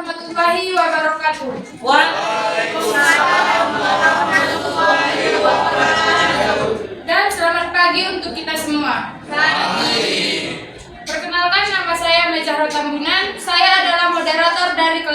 warahmatullahi wabarakatuh. Waalaikumsalam warahmatullahi wabarakatuh. Dan selamat pagi untuk kita semua. Perkenalkan, nama saya Mejahro Tambunan. Saya adalah moderator dari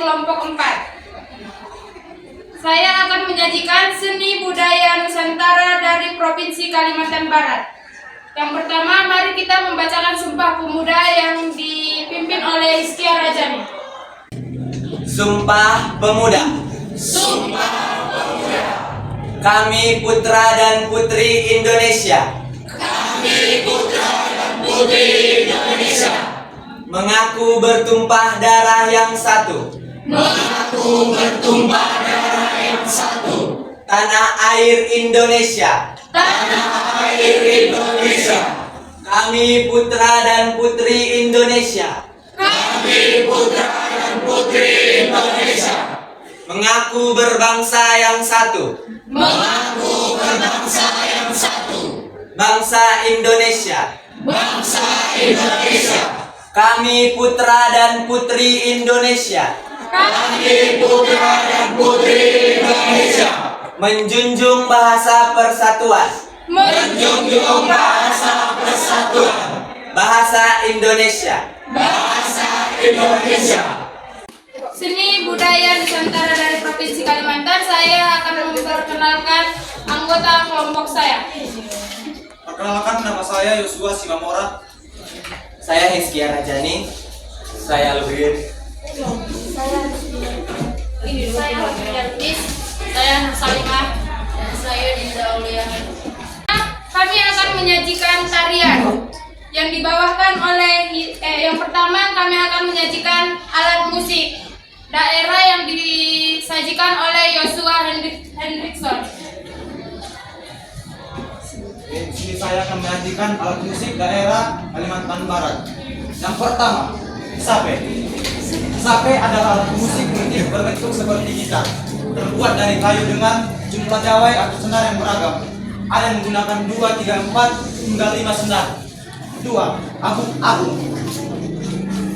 kelompok 4. Saya akan menyajikan seni budaya Nusantara dari Provinsi Kalimantan Barat. Yang pertama, mari kita membacakan Sumpah Pemuda yang dipimpin oleh Hizkia Rajani. Sumpah Pemuda. Sumpah Pemuda. Kami putra dan putri Indonesia. Kami putra dan putri Indonesia. Mengaku bertumpah darah yang satu. Mengaku bertumpah darah yang satu. Tanah air Indonesia. Tanah air Indonesia. Kami putra dan putri Indonesia. Kami putra dan putri Indonesia. Mengaku berbangsa yang satu. Mengaku berbangsa yang satu. Bangsa Indonesia. Bangsa Indonesia. Kami putra dan putri Indonesia. Kami putra dan putri Indonesia. Menjunjung bahasa persatuan. Menjunjung bahasa persatuan. Bahasa Indonesia. Bahasa Indonesia. Seni budaya Nusantara dari Provinsi Kalimantan. Saya akan memperkenalkan anggota kelompok saya. Perkenalkan, nama saya Yosua Simamora. Saya Hizkia Rajani. Saya Luhir. Saya Hafidz, saya Nur Salimah, dan saya Dinda Aulia. Kami akan menyajikan tarian yang dibawakan oleh yang pertama kami akan menyajikan alat musik daerah yang disajikan oleh Yosua Hendrikson. Di sini saya akan menyajikan alat musik daerah Kalimantan Barat. Yang pertama, sape. Sape adalah alat musik unik berbentuk seperti gitar, terbuat dari kayu dengan jumlah dawai atau senar yang beragam. Ada yang menggunakan 2, 3, 4 hingga 5 senar. 2. Agung.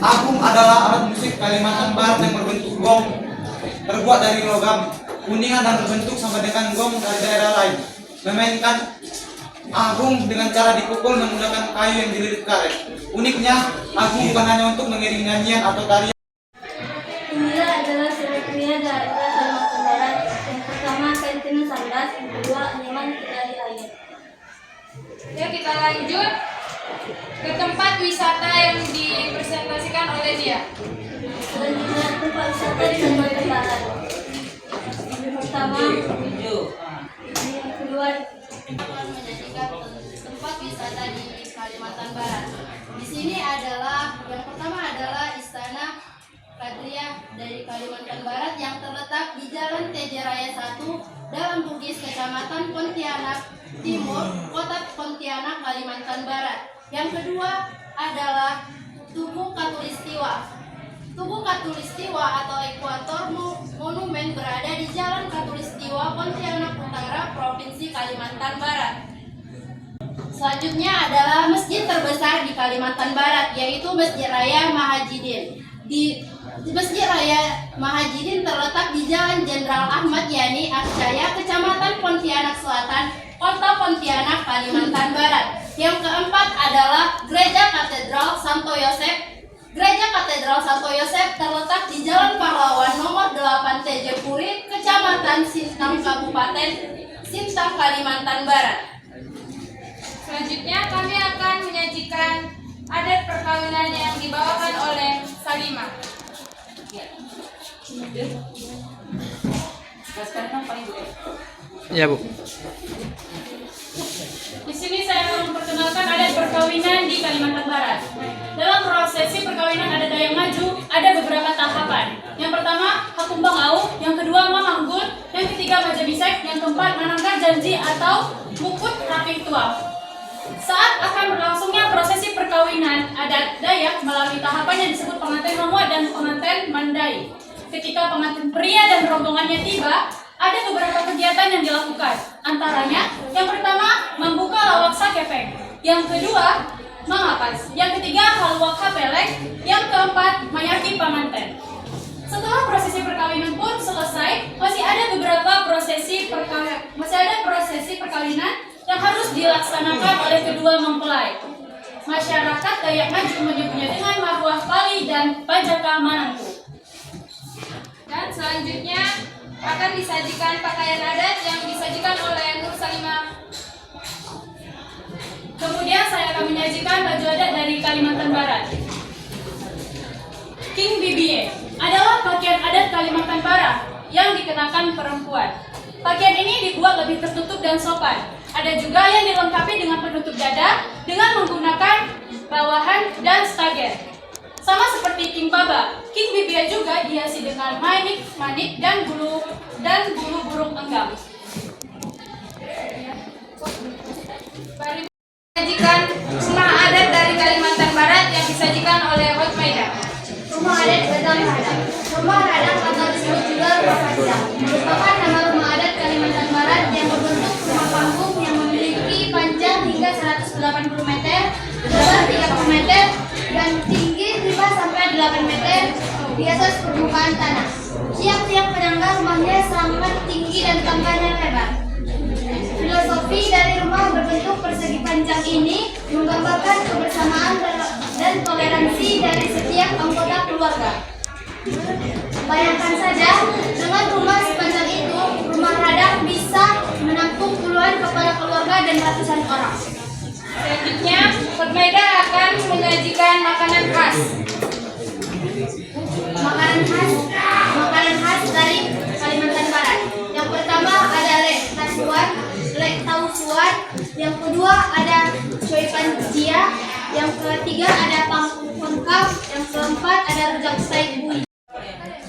Agung adalah alat musik Kalimantan Barat yang berbentuk gong, terbuat dari logam, kuningan dan berbentuk sama dengan gong dari daerah lain. Memainkan agung dengan cara dipukul menggunakan kayu yang dililit karet. Uniknya, agung bukan hanya untuk mengiring nyanyian atau tarian. Inilah adalah surat kria daerah Kalimantan Barat. Yang pertama, Sentinel Sandas. Yang kedua, Anyaman Dari Air. Ya, kita lanjut ke tempat wisata yang dipresentasikan oleh dia. Selanjutnya, tempat wisata di Kalimantan Barat. Yang pertama, yang kedua, menyajikan tempat wisata di Kalimantan Barat. Di sini adalah yang pertama adalah Istana Kadriah dari Kalimantan Barat yang terletak di Jalan TJ Raya 1, Dalam Bugis, Kecamatan Pontianak Timur, Kota Pontianak, Kalimantan Barat. Yang kedua adalah Tugu Katulistiwa. Tugu Katulistiwa atau Ekuator Monumen berada di Jalan Katulistiwa, Pontianak Utara, Provinsi Kalimantan Barat. Selanjutnya adalah masjid terbesar di Kalimantan Barat, yaitu Masjid Raya Mahajidin. Di Masjid Raya Mahajidin terletak di Jalan Jenderal Ahmad Yani Akcaya, Kecamatan Pontianak Selatan, Kota Pontianak, Kalimantan Barat. Yang keempat adalah Gereja Katedral Santo Yosef. Gereja Katedral Santo Yosef terletak di Jalan Pahlawan nomor 8 TJ Puri, Kecamatan Sintang, Kabupaten Sintang, Kalimantan Barat. Selanjutnya kami akan menyajikan adat perkawinan yang dibawakan oleh Salimah. Ya, Bu. Di sini saya memperkenalkan adat perkawinan di Kalimantan Barat. Dalam prosesi perkawinan adat Dayak Maju ada beberapa tahapan. Yang pertama, Hakumbang Au, yang kedua Mamanggul, yang ketiga Majabisek, yang keempat Manangga Janji atau Mukut Raping Tua. Saat akan berlangsungnya prosesi perkawinan adat Dayak melalui tahapan yang disebut pengantin Mamua dan pengantin Mandai. Ketika pengantin pria dan rombongannya tiba, ada beberapa kegiatan yang dilakukan. Antaranya, yang pertama, membuka lawak sakepeng. Yang kedua, Mangapas. Yang ketiga, Haluak Hapelek. Yang keempat, Mayaki Pamanten. Setelah prosesi perkawinan pun selesai, masih ada prosesi perkawinan yang harus dilaksanakan oleh kedua mempelai. Masyarakat Dayak Ngaju menyebutnya dengan Marwah Pali dan Pajaka Manangku. Dan selanjutnya akan disajikan pakaian adat yang disajikan oleh Nur Salimah. Kemudian saya akan menyajikan baju adat dari Kalimantan Barat. King Bibie adalah pakaian adat Kalimantan Barat yang dikenakan perempuan. Pakaian ini dibuat lebih tertutup dan sopan. Ada juga yang dilengkapi dengan penutup dada dengan menggunakan bawahan dan stager. Sama seperti King Baba, King Bibie juga dihiasi dengan manik dan bulu burung enggam. Menyajikan rumah adat dari Kalimantan Barat yang disajikan oleh Hot Maida. Rumah adat Batam Radang. Rumah Radang atau disebut juga rumah kaca merupakan nama rumah adat Kalimantan Barat yang berbentuk rumah panggung yang memiliki panjang hingga 180 meter, lebar 30 meter, dan tinggi 5 sampai 8 meter di atas permukaan tanah. Tiang-tiang penyangga rumahnya sangat tinggi dan tangganya lebar. Filosofi dari rumah berbentuk persegi panjang ini menggambarkan kebersamaan dan toleransi dari setiap anggota keluarga. Bayangkan saja, dengan rumah sepanjang itu, rumah Radang bisa menampung puluhan kepala keluarga dan ratusan orang. Selanjutnya, Hot Maida akan menyajikan makanan khas. Makanan khas dari Kalimantan Barat. Yang pertama ada lek tausuan, yang kedua ada coy pancia, yang ketiga ada pangkung kap, yang keempat ada rujak saibui.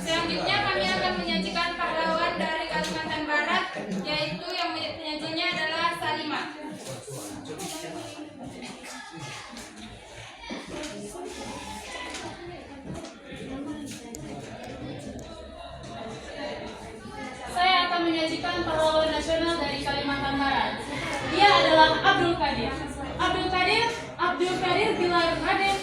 Selanjutnya kami akan menyajikan pahlawan dari Kalimantan Barat, yaitu yang penyajinya adalah Salimah. Saya akan menyajikan pahlawan nasional dari Kalimantan Barat. Dia adalah Abdul Qadir. Abdul Qadir gelar Raden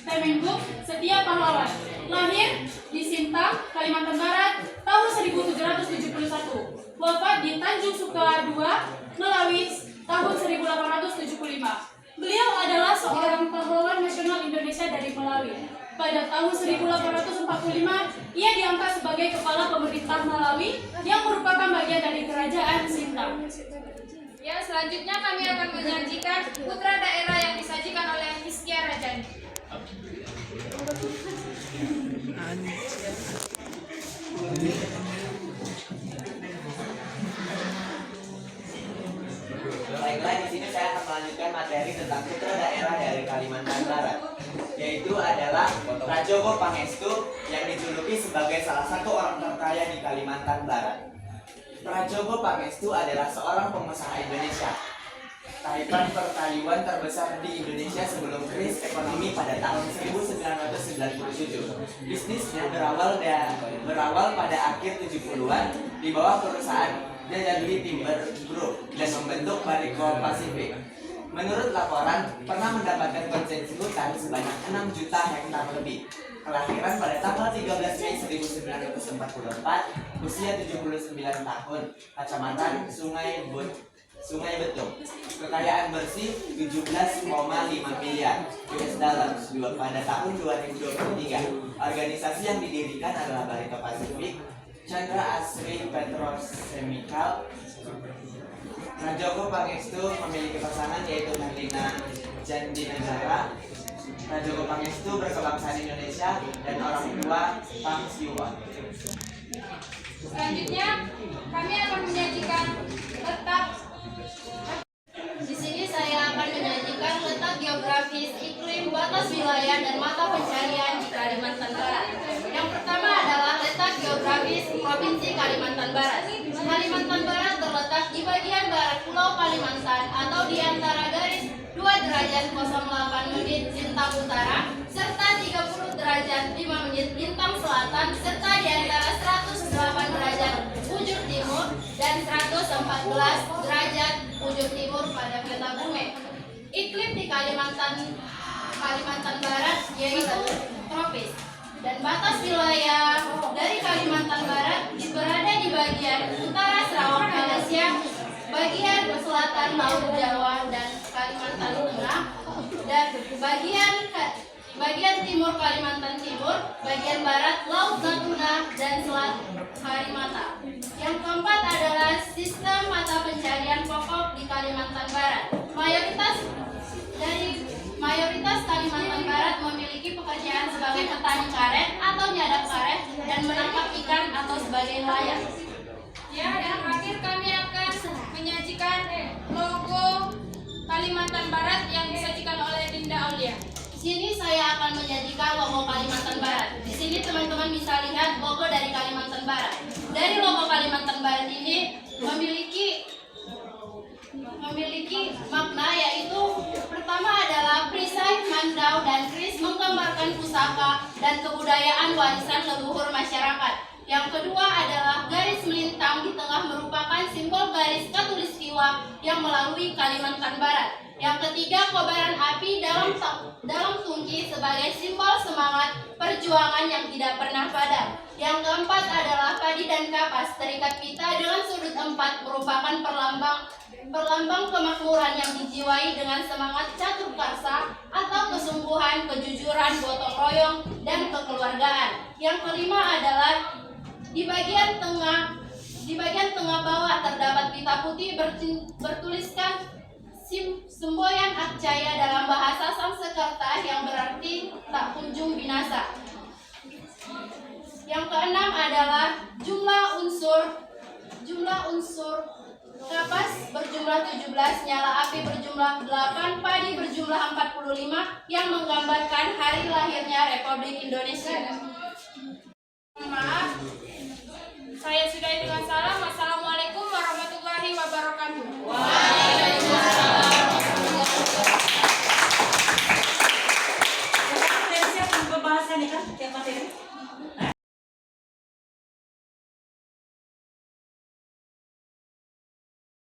Temenggung Setia Pahlawan. Lahir di Sintang, Kalimantan Barat tahun 1771. Wafat di Tanjung Suka II, Melawi tahun 1875. Beliau adalah seorang pahlawan nasional Indonesia dari Malawi. Pada tahun 1845, ia diangkat sebagai kepala pemerintah Malawi yang merupakan bagian dari kerajaan Sintang. Ya, selanjutnya kami akan menyajikan putra daerah yang disajikan oleh Hizkia Rajani. Baiklah, di sini saya akan melanjutkan materi tentang putra daerah dari Kalimantan Barat, yaitu adalah Prajogo Pangestu yang dijuluki sebagai salah satu orang terkaya di Kalimantan Barat. Prajogo Pangestu adalah seorang pengusaha Indonesia. Taipan pertanian terbesar di Indonesia sebelum krisis ekonomi pada tahun 1997. Bisnisnya berawal pada akhir 70-an di bawah perusahaan Jajadli Timber Group dan membentuk Bariko Pasifik. Menurut laporan, pernah mendapatkan konsesi hutan sebanyak 6 juta hektar lebih. Kelahiran pada tanggal 13 Mei 1944, usia 79 tahun, Kecamatan Sungai Betung. Kekayaan bersih 17,5 miliar US dollar pada tahun 2023. Organisasi yang didirikan adalah Barito Pasifik, Chandra Asri Petrochemical. Prajogo Pangestu memiliki pasangan yaitu Herlina Jandinegara. Prajogo Pangestu berkebangsaan Indonesia dan orang tua Pang Siwa. Selanjutnya, kami akan menyajikan letak. Di sini saya akan menyajikan letak geografis, iklim, batas wilayah, dan mata pencarian di Kalimantan Barat. Yang pertama adalah letak geografis Provinsi Kalimantan Barat. Kalimantan Barat terletak di bagian barat Pulau Kalimantan atau di antara garis 2 derajat 08 menit lintang utara serta 30 derajat 5 menit lintang selatan serta di antara 108 derajat ujung timur dan 114 derajat ujung timur pada peta bumi. Iklim di Kalimantan Kalimantan Barat yaitu tropis. Dan batas wilayah dari Kalimantan Barat berada di bagian utara Sarawak Malaysia, bagian selatan Laut Jawa dan Kalimantan Tengah, dan bagian timur Kalimantan Timur, bagian barat Laut Natuna dan Selat Harimata. Yang keempat adalah sistem mata pencarian pokok di Kalimantan Barat. Mayoritas Kalimantan Barat memiliki pekerjaan sebagai petani karet atau nyadap karet dan menangkap ikan atau sebagai nelayan. Ya, dan terakhir kami akan menyajikan logo Kalimantan Barat yang disajikan oleh Dinda Aulia. Di sini saya akan menyajikan logo Kalimantan Barat. Di sini teman-teman bisa lihat logo dari Kalimantan Barat. Dari logo Kalimantan Barat ini memiliki makna, yaitu pertama adalah perisai, mandau, dan keris menggambarkan pusaka dan kebudayaan warisan leluhur masyarakat. Yang kedua adalah garis melintang di tengah merupakan simbol garis katulistiwa yang melalui Kalimantan Barat. Yang ketiga, kobaran api dalam tungki sebagai simbol semangat perjuangan yang tidak pernah padam. Yang keempat adalah padi dan kapas terikat pita dengan sudut empat merupakan perlambang kemakmuran yang dijiwai dengan semangat catur karsa atau kesungguhan, kejujuran, gotong royong, dan kekeluargaan. Yang kelima adalah di bagian tengah bawah terdapat pita putih bertuliskan semboyan Akcaya dalam bahasa Sanskerta yang berarti tak kunjung binasa. Yang keenam adalah jumlah unsur kapas berjumlah 17, nyala api berjumlah 8, padi berjumlah 45 yang menggambarkan hari lahirnya Republik Indonesia. Maaf,